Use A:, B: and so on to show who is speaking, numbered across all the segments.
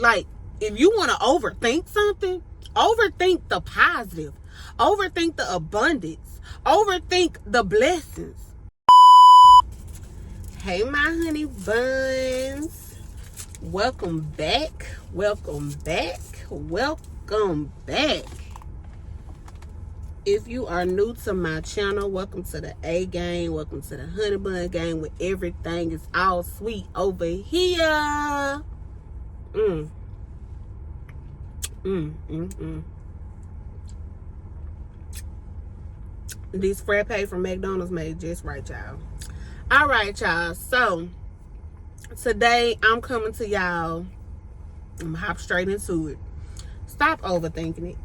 A: Like, if you want to overthink something, overthink the positive. Overthink the abundance. Overthink the blessings. Hey, my honey buns. Welcome back. Welcome back. Welcome back. If you are new to my channel, welcome to the A gang. Welcome to the honey bun gang, where everything is all sweet over here. These frappe from McDonald's made just right, y'all. All right, y'all. So today I'm coming to y'all. I'm gonna hop straight into it. Stop overthinking it.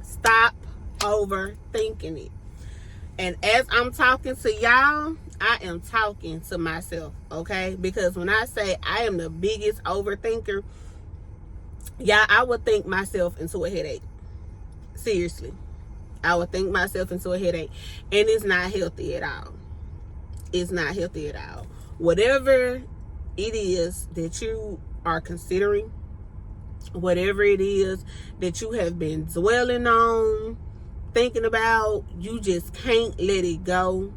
A: Stop overthinking it. And as I'm talking to y'all, I am talking to myself, okay? Because when I say I am the biggest overthinker, yeah, I would think myself into a headache. Seriously. I would think myself into a headache. And it's not healthy at all. It's not healthy at all. Whatever it is that you are considering, whatever it is that you have been dwelling on, thinking about, you just can't let it go.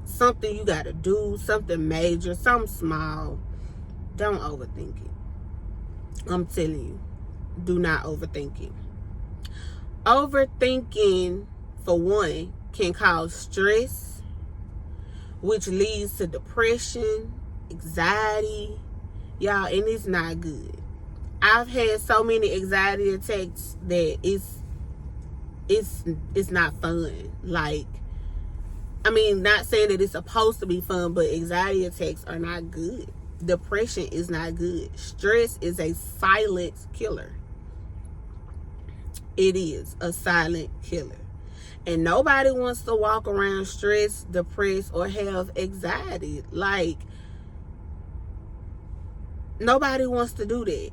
A: Something you got to do, something major, something small. Don't overthink it. I'm telling you, do not overthink it. Overthinking, for one, can cause stress, which leads to depression, anxiety, y'all, and it's not good. I've had so many anxiety attacks that it's not fun. Like, I mean, not saying that it's supposed to be fun, but anxiety attacks are not good. Depression is not good. Stress is a silent killer. It is a silent killer. And nobody wants to walk around stressed, depressed, or have anxiety. Like, nobody wants to do that.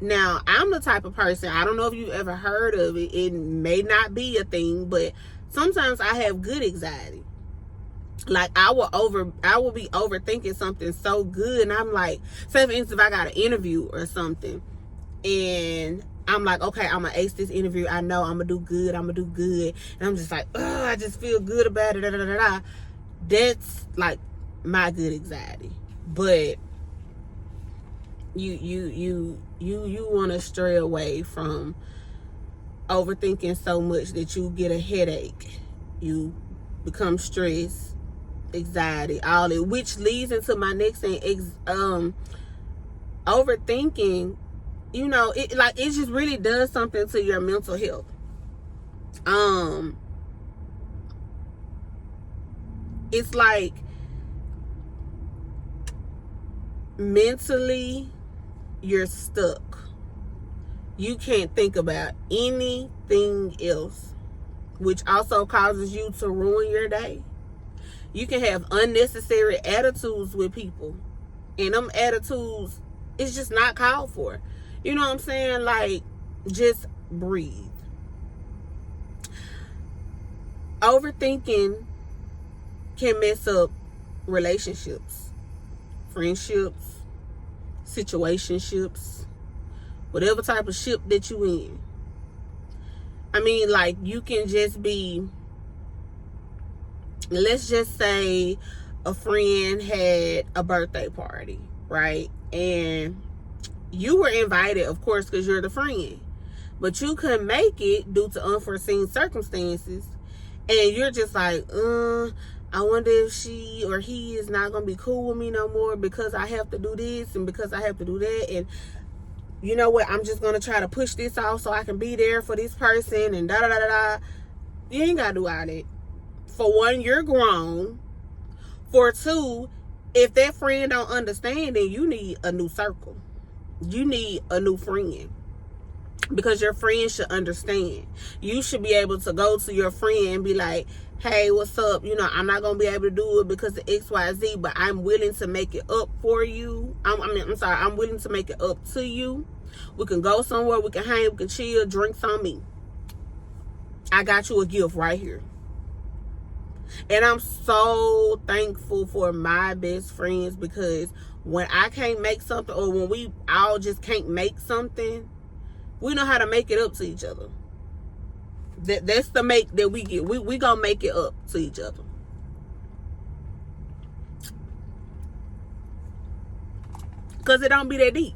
A: Now, I'm the type of person, I don't know if you've ever heard of it. It may not be a thing, but sometimes I have good anxiety. Like, I will be overthinking something so good, and I'm like, say for instance, if I got an interview or something, and I'm like, okay, I'm gonna ace this interview. I know I'm gonna do good. And I'm just like, oh, I just feel good about it. That's like my good anxiety. But you want to stray away from overthinking so much that you get a headache. You become stressed, anxiety, all that, which leads into my next thing. Overthinking, you know, it just really does something to your mental health. It's like mentally you're stuck. You can't think about anything else, which also causes you to ruin your day. You can have unnecessary attitudes with people, and them attitudes, it's just not called for. You know what I'm saying? Like, just breathe. Overthinking can mess up relationships, friendships, situationships, whatever type of ship that you in. I mean, like, you can just be, let's just say a friend had a birthday party, right? And you were invited, of course, because you're the friend. But you couldn't make it due to unforeseen circumstances. And you're just like, I wonder if she or he is not going to be cool with me no more because I have to do this and because I have to do that. And you know what? I'm just going to try to push this off so I can be there for this person and da-da-da-da-da. You ain't got to do all that. For one, you're grown. For two, if that friend don't understand, then you need a new circle. You need a new friend, because your friend should understand. You should be able to go to your friend and be like, hey, what's up? You know, I'm not going to be able to do it because of XYZ, but I'm willing to make it up for you. I'm willing to make it up to you. We can go somewhere, we can hang, we can chill, drinks on me. I got you a gift right here. And I'm so thankful for my best friends, because when I can't make something, or when we all just can't make something, we know how to make it up to each other. That's the make that we get. We gonna make it up to each other. Because it don't be that deep.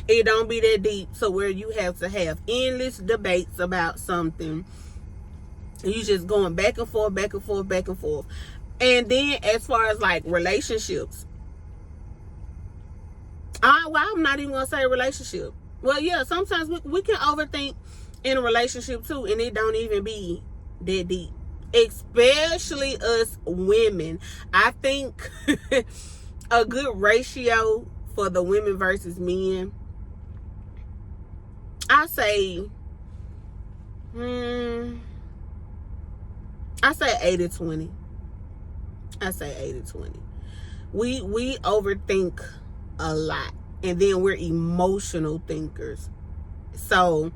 A: It don't be that deep. So where you have to have endless debates about something. And you just going back and forth, back and forth, back and forth. And then as far as like relationships. Well, I'm not even going to say relationship. Well, yeah, sometimes we can overthink in a relationship too. And it don't even be that deep. Especially us women. I think a good ratio for the women versus men, I say 80-20. I say 80-20. We overthink a lot, and then we're emotional thinkers. So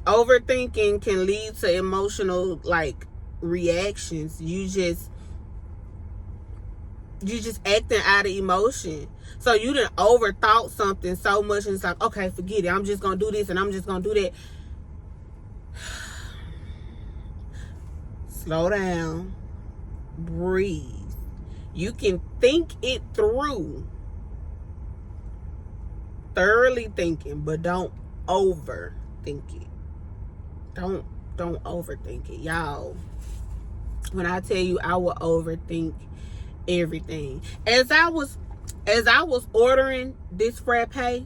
A: overthinking can lead to emotional like reactions. You just acting out of emotion. So you done overthought something so much, and it's like, okay, forget it. I'm just gonna do this and I'm just gonna do that. Slow down. Breathe. You can think it through. Thoroughly thinking, but don't overthink it. Don't overthink it. Y'all, when I tell you I will overthink everything. As I was ordering this frappe,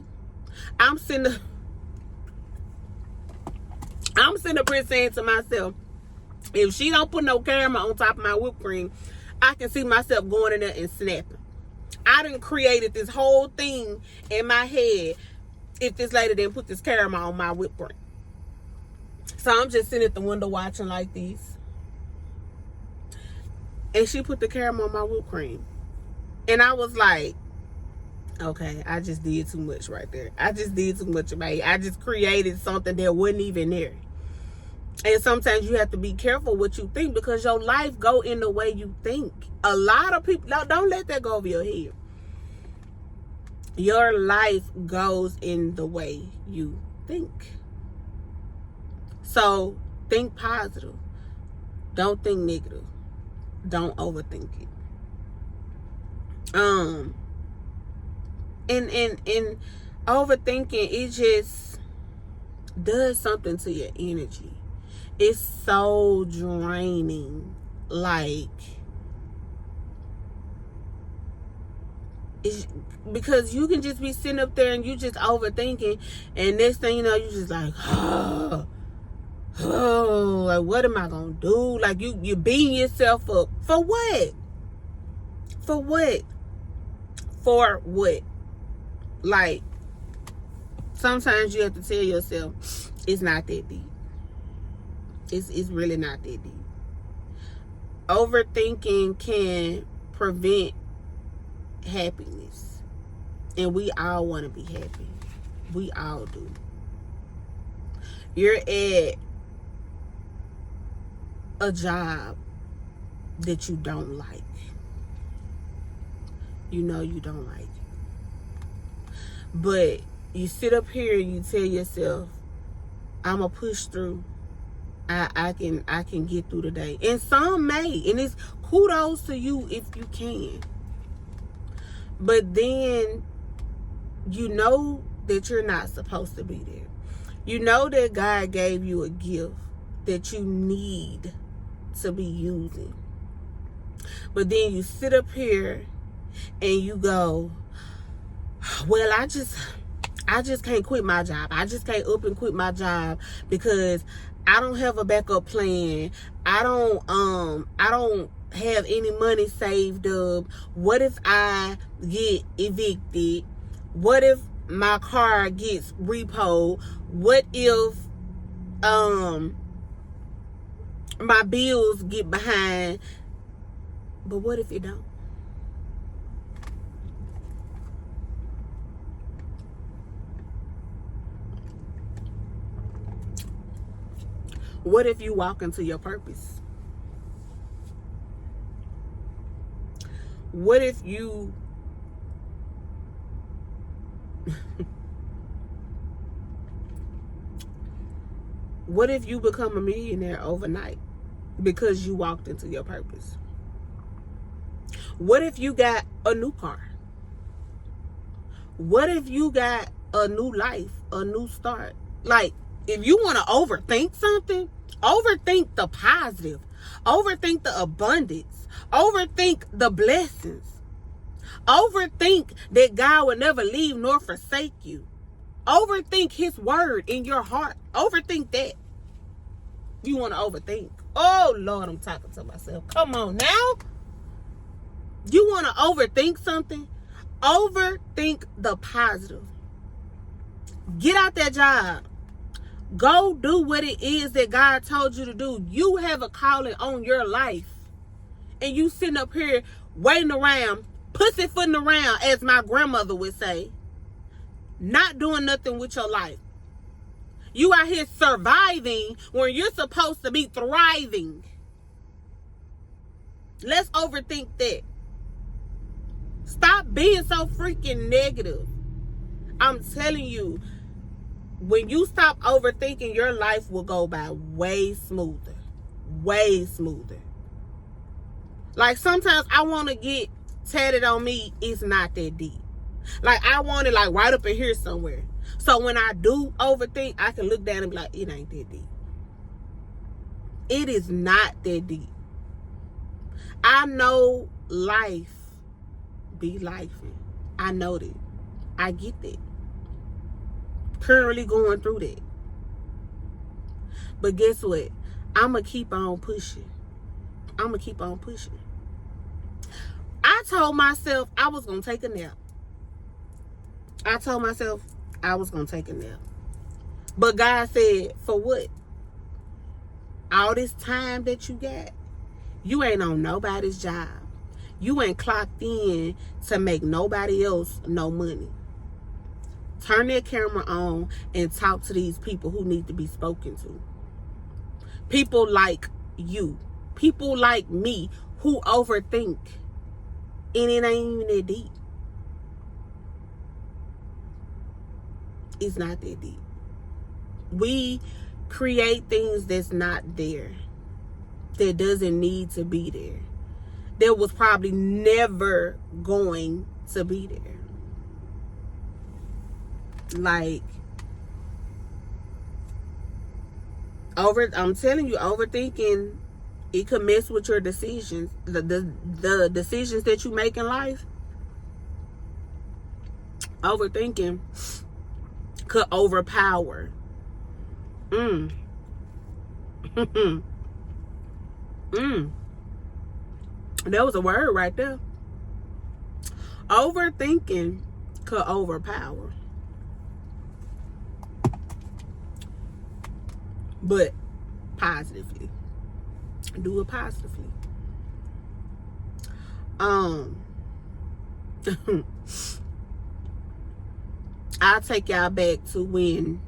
A: I'm sitting up here saying to myself, if she don't put no caramel on top of my whipped cream, I can see myself going in there and snapping. I done created this whole thing in my head if this lady didn't put this caramel on my whipped cream. So I'm just sitting at the window watching like this. And she put the caramel on my whipped cream. And I was like, okay, I just did too much right there. I just did too much, mate. I just created something that wasn't even there. And sometimes you have to be careful what you think, because your life go in the way you think. A lot of people, don't let that go over your head. Your life goes in the way you think. So think positive. Don't think negative. Don't overthink it. And overthinking, it just does something to your energy. It's so draining. Like, it's because you can just be sitting up there and you just overthinking, and next thing you know, you just like, like, what am I gonna do? Like, you beating yourself up for what? For what? For what? Like, sometimes you have to tell yourself it's not that deep. It's really not that deep. Overthinking can prevent happiness. And we all want to be happy. We all do. You're at a job that you don't like. You know you don't like it. But you sit up here and you tell yourself, I'm going to push through. I can get through the day. And some may. And it's kudos to you if you can. But then you know that you're not supposed to be there. You know that God gave you a gift that you need to be using. But then you sit up here and you go, well, I just can't quit my job. I just can't up and quit my job because I don't have a backup plan. I don't have any money saved up. What if I get evicted? What if my car gets repoed? What if my bills get behind? But what if it don't? What if you walk into your purpose? What if you what if you become a millionaire overnight because you walked into your purpose? What if you got a new car? What if you got a new life, a new start? Like, if you want to overthink something, overthink the positive, overthink the abundance, overthink the blessings, overthink that God will never leave nor forsake you, overthink his word in your heart, overthink that. You want to overthink. Oh Lord, I'm talking to myself. Come on now. You want to overthink something? Overthink the positive. Get out that job. Go do what it is that God told you to do. You have a calling on your life. And you sitting up here waiting around, pussyfooting around, as my grandmother would say, not doing nothing with your life. You out here surviving when you're supposed to be thriving. Let's overthink that. Stop being so freaking negative. I'm telling you, when you stop overthinking, your life will go by way smoother. Way smoother. Like, sometimes I want to get tatted on me. It's not that deep. Like, I want it like right up in here somewhere. So when I do overthink, I can look down and be like, it ain't that deep. It is not that deep. I know life be life. I know that. I get that. Currently going through that. But guess what? I'm going to keep on pushing. I'm going to keep on pushing. I told myself I was going to take a nap. I told myself I was going to take a nap. But God said, for what? All this time that you got, you ain't on nobody's job. You ain't clocked in to make nobody else no money. Turn that camera on and talk to these people who need to be spoken to. People like you. People like me who overthink. And it ain't even that deep. It's not that deep. We create things that's not there. That doesn't need to be there. That was probably never going to be there. Like, I'm telling you, overthinking, it could mess with your decisions. The decisions that you make in life. Overthinking could overpower. That was a word right there. Overthinking could overpower. But positively. Do it positively. I'll take y'all back to when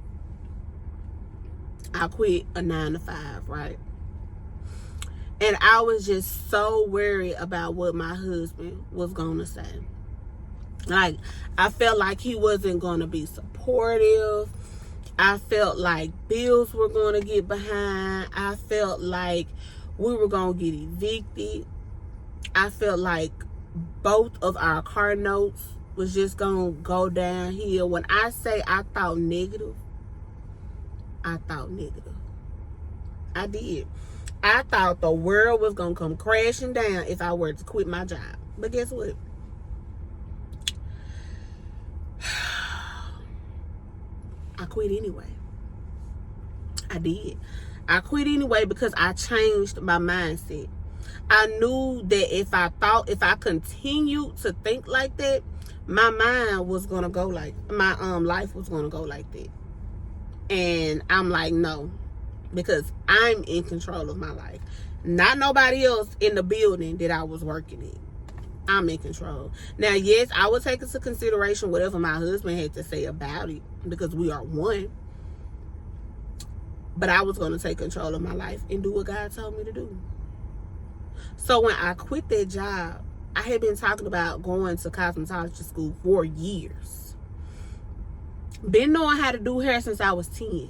A: I quit a 9-to-5, right? And I was just so worried about what my husband was going to say. Like, I felt like he wasn't going to be supportive. I felt like bills were going to get behind. I felt like we were going to get evicted. I felt like both of our car notes was just going to go downhill. When I say I thought negative, I thought negative. I did. I thought the world was going to come crashing down if I were to quit my job. But guess what? I quit anyway. I did. I quit anyway because I changed my mindset. I knew that if I continued to think like that, my mind was going to go like, my life was going to go like that. And I'm like, no. Because I'm in control of my life. Not nobody else in the building that I was working in. I'm in control. Now, yes, I would take into consideration whatever my husband had to say about it. Because we are one. But I was going to take control of my life and do what God told me to do. So when I quit that job, I had been talking about going to cosmetology school for years. Been knowing how to do hair since I was 10.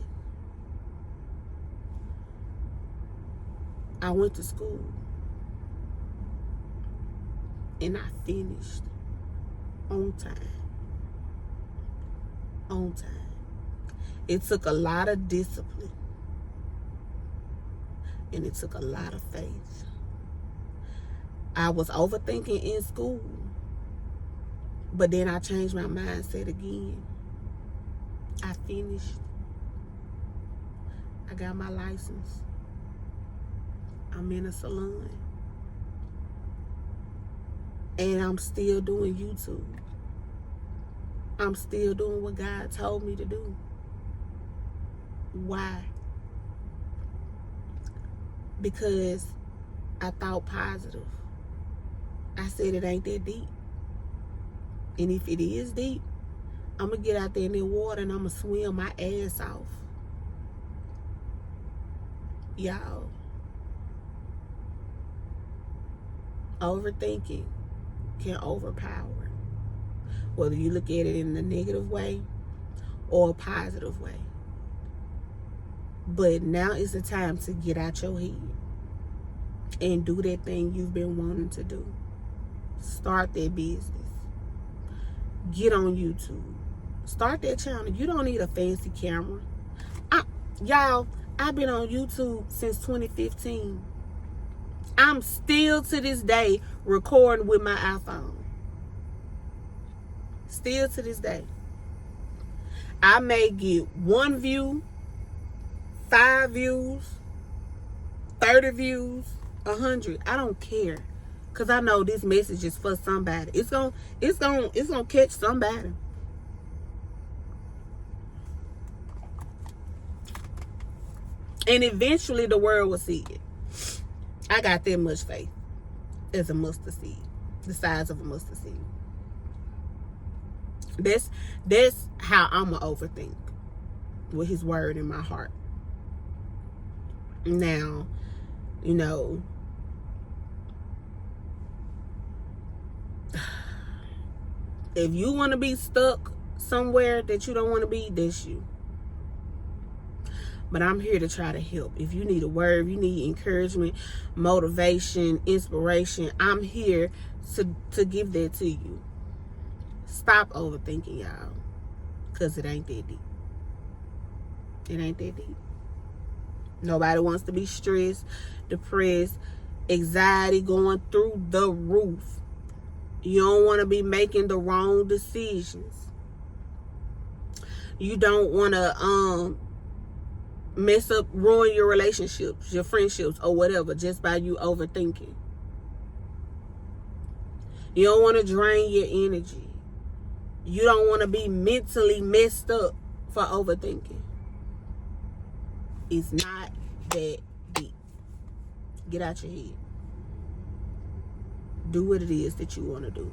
A: I went to school. And I finished on time. On time. It took a lot of discipline. And it took a lot of faith. I was overthinking in school. But then I changed my mindset again. I finished. I got my license. I'm in a salon. And I'm still doing YouTube. I'm still doing what God told me to do. Why? Because I thought positive. I said it ain't that deep. And if it is deep, I'm going to get out there in the water and I'm going to swim my ass off. Y'all. Overthinking can overpower. Whether you look at it in a negative way or a positive way. But now is the time to get out your head and do that thing you've been wanting to do. Start that business. Get on YouTube. Start that channel. You don't need a fancy camera. Y'all, I've been on YouTube since 2015. I'm still to this day recording with my iPhone. Still to this day. I may get 1 view, 5 views, 30 views, 100. I don't care. Cause I know this message is for somebody. It's gonna catch somebody. And eventually the world will see it. I got that much faith as a mustard seed. The size of a mustard seed. That's how I'm going to overthink. With his word in my heart. Now, you know, if you want to be stuck somewhere that you don't want to be, that's you. But I'm here to try to help. If you need a word, if you need encouragement, motivation, inspiration, I'm here to give that to you. Stop overthinking, y'all. Because it ain't that deep. It ain't that deep. Nobody wants to be stressed, depressed, anxiety going through the roof. You don't want to be making the wrong decisions. You don't want to ruin your relationships, your friendships, or whatever, just by you overthinking. You don't want to drain your energy. You don't want to be mentally messed up for overthinking. It's not that deep. Get out your head. Do what it is that you want to do.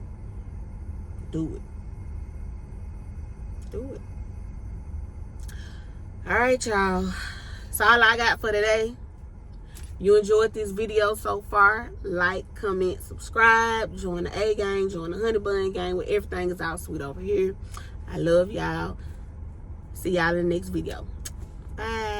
A: Do it. Do it. Alright, y'all. That's all I got for today. You enjoyed this video so far. Like, comment, subscribe. Join the A gang. Join the Honey Bun gang. Where everything is all sweet over here. I love y'all. See y'all in the next video. Bye.